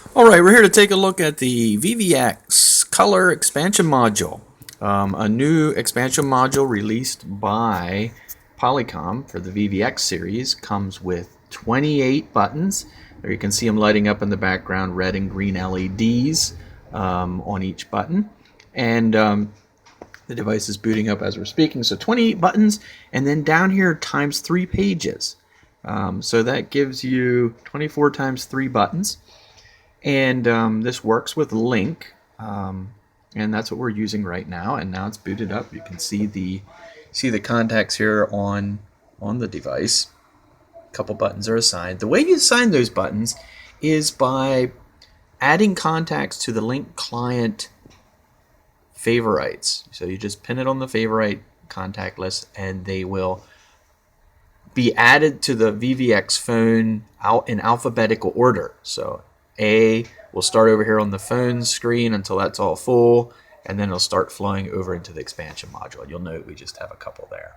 Alright, we're here to take a look at the VVX color expansion module. A new expansion module released by Polycom for the VVX series comes with 28 buttons. There you can see them lighting up in the background, red and green LEDs on each button. And the device is booting up as we're speaking. So 28 buttons, and then down here times 3 pages. So that gives you 24 times 3 buttons. And this works with Link, and that's what we're using right now. And now it's booted up. You can see the contacts here on the device. A couple buttons are assigned. The way you assign those buttons is by adding contacts to the Link client favorites. So you just pin it on the favorite contact list, and they will be added to the VVX phone out in alphabetical order. So A will start over here on the phone screen until that's all full, and then it'll start flowing over into the expansion module. You'll note we just have a couple there.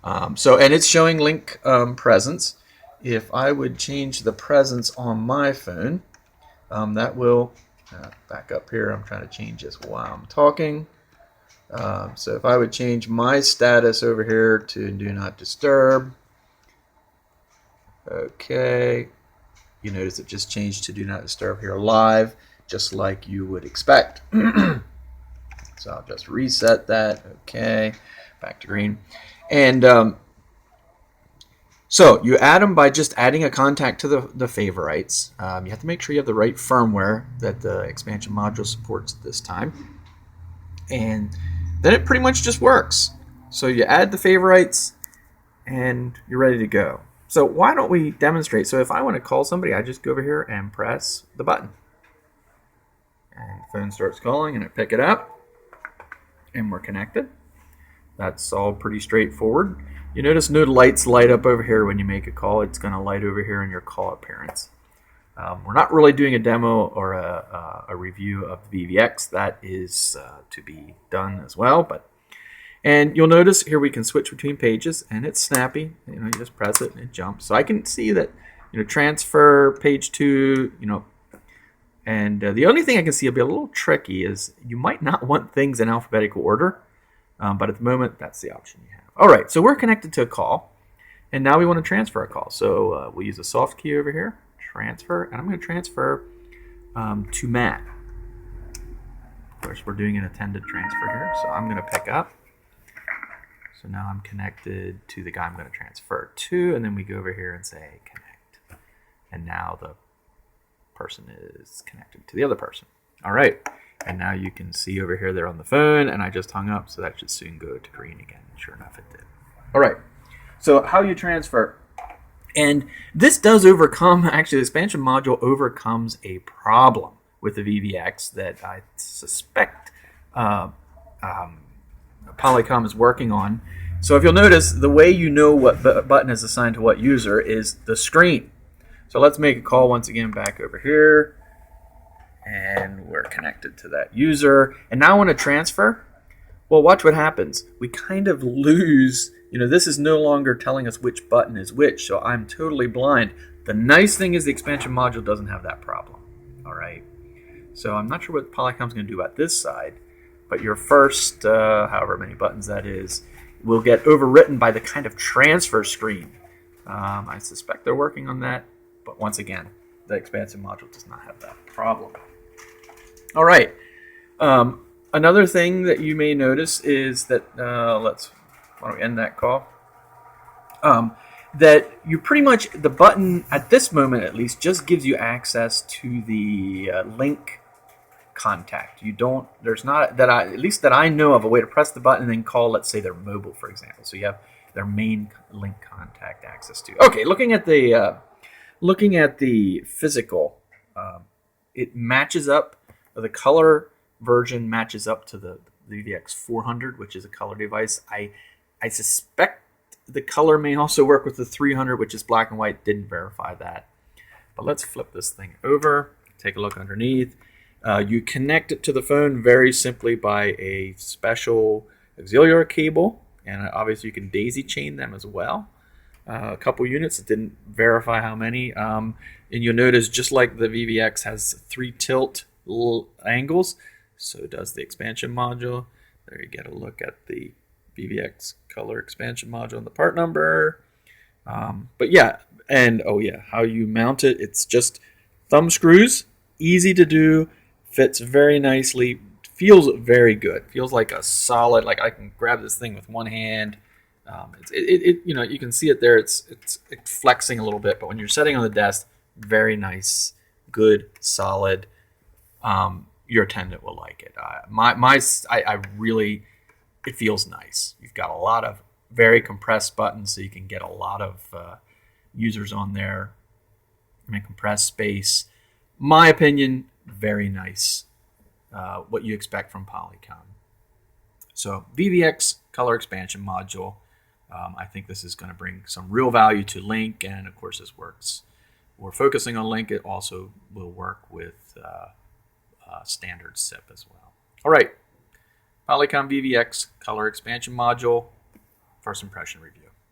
And it's showing Link presence. If I would change the presence on my phone, that will back up here. I'm trying to change this while I'm talking. So if I would change my status over here to Do Not Disturb, okay. You notice it just changed to Do Not Disturb here live, just like you would expect. So I'll just reset that. Okay, back to green. And so you add them by just adding a contact to the favorites. You have to make sure you have the right firmware that the expansion module supports this time. And then it pretty much just works. So you add the favorites, and you're ready to go. So why don't we demonstrate? So if I want to call somebody, I just go over here and press the button. And the phone starts calling, and I pick it up, and we're connected. That's all pretty straightforward. You notice no lights light up over here when you make a call. It's going to light over here in your call appearance. We're not really doing a demo or a review of the VVX. That is to be done as well, and you'll notice here we can switch between pages, and it's snappy. You just press it and it jumps. So I can see that, transfer page 2, and the only thing I can see will be a little tricky is you might not want things in alphabetical order, but at the moment that's the option you have. All right, so we're connected to a call, and now we want to transfer a call. So we'll use a soft key over here, transfer, and I'm going to transfer to Matt. Of course, we're doing an attended transfer here, so I'm going to pick up. So now I'm connected to the guy I'm going to transfer to, and then we go over here and say connect. And now the person is connected to the other person. All right, and now you can see over here they're on the phone, and I just hung up, so that should soon go to green again. Sure enough, it did. All right, so how you transfer. And this does overcome, actually the expansion module overcomes a problem with the VVX that I suspect Polycom is working on. So if you'll notice, the way you know what button is assigned to what user is the screen. So let's make a call once again back over here. And we're connected to that user. And now I want to transfer. Well, watch what happens. We kind of lose, this is no longer telling us which button is which, so I'm totally blind. The nice thing is the expansion module doesn't have that problem. All right. So I'm not sure what Polycom's going to do about this side. But your first, however many buttons that is, will get overwritten by the kind of transfer screen. I suspect they're working on that, but once again, the expansion module does not have that problem. All right. Another thing that you may notice is that, why don't we end that call? That you pretty much, the button at this moment at least, just gives you access to the Link contact. You don't, there's not, at least that I know of, a way to press the button and then call, let's say, their mobile, for example. So you have their main Link contact access to. Okay, looking at the physical, it matches up, the color version matches up to the VVX 400, which is a color device. I suspect the color may also work with the 300, which is black and white. Didn't verify that. But let's flip this thing over, take a look underneath. You connect it to the phone very simply by a special auxiliary cable, and obviously you can daisy chain them as well. a couple units. It didn't verify how many. And you'll notice, just like the VVX has 3 tilt angles, so does the expansion module. There you get a look at the VVX color expansion module and the part number. But yeah, and oh yeah, how you mount it. It's just thumb screws, easy to do, fits very nicely, feels very good. Feels like a solid, like I can grab this thing with one hand. You know, you can see it there. It's flexing a little bit, but when you're sitting on the desk, very nice, good, solid. Your attendant will like it. I really, it feels nice. You've got a lot of very compressed buttons, so you can get a lot of users on there. And compressed space. My opinion, very nice. What you expect from Polycom. So VVX color expansion module. I think this is going to bring some real value to Link, and of course this works. We're focusing on Link. It also will work with standard SIP as well. All right, Polycom VVX color expansion module, first impression review.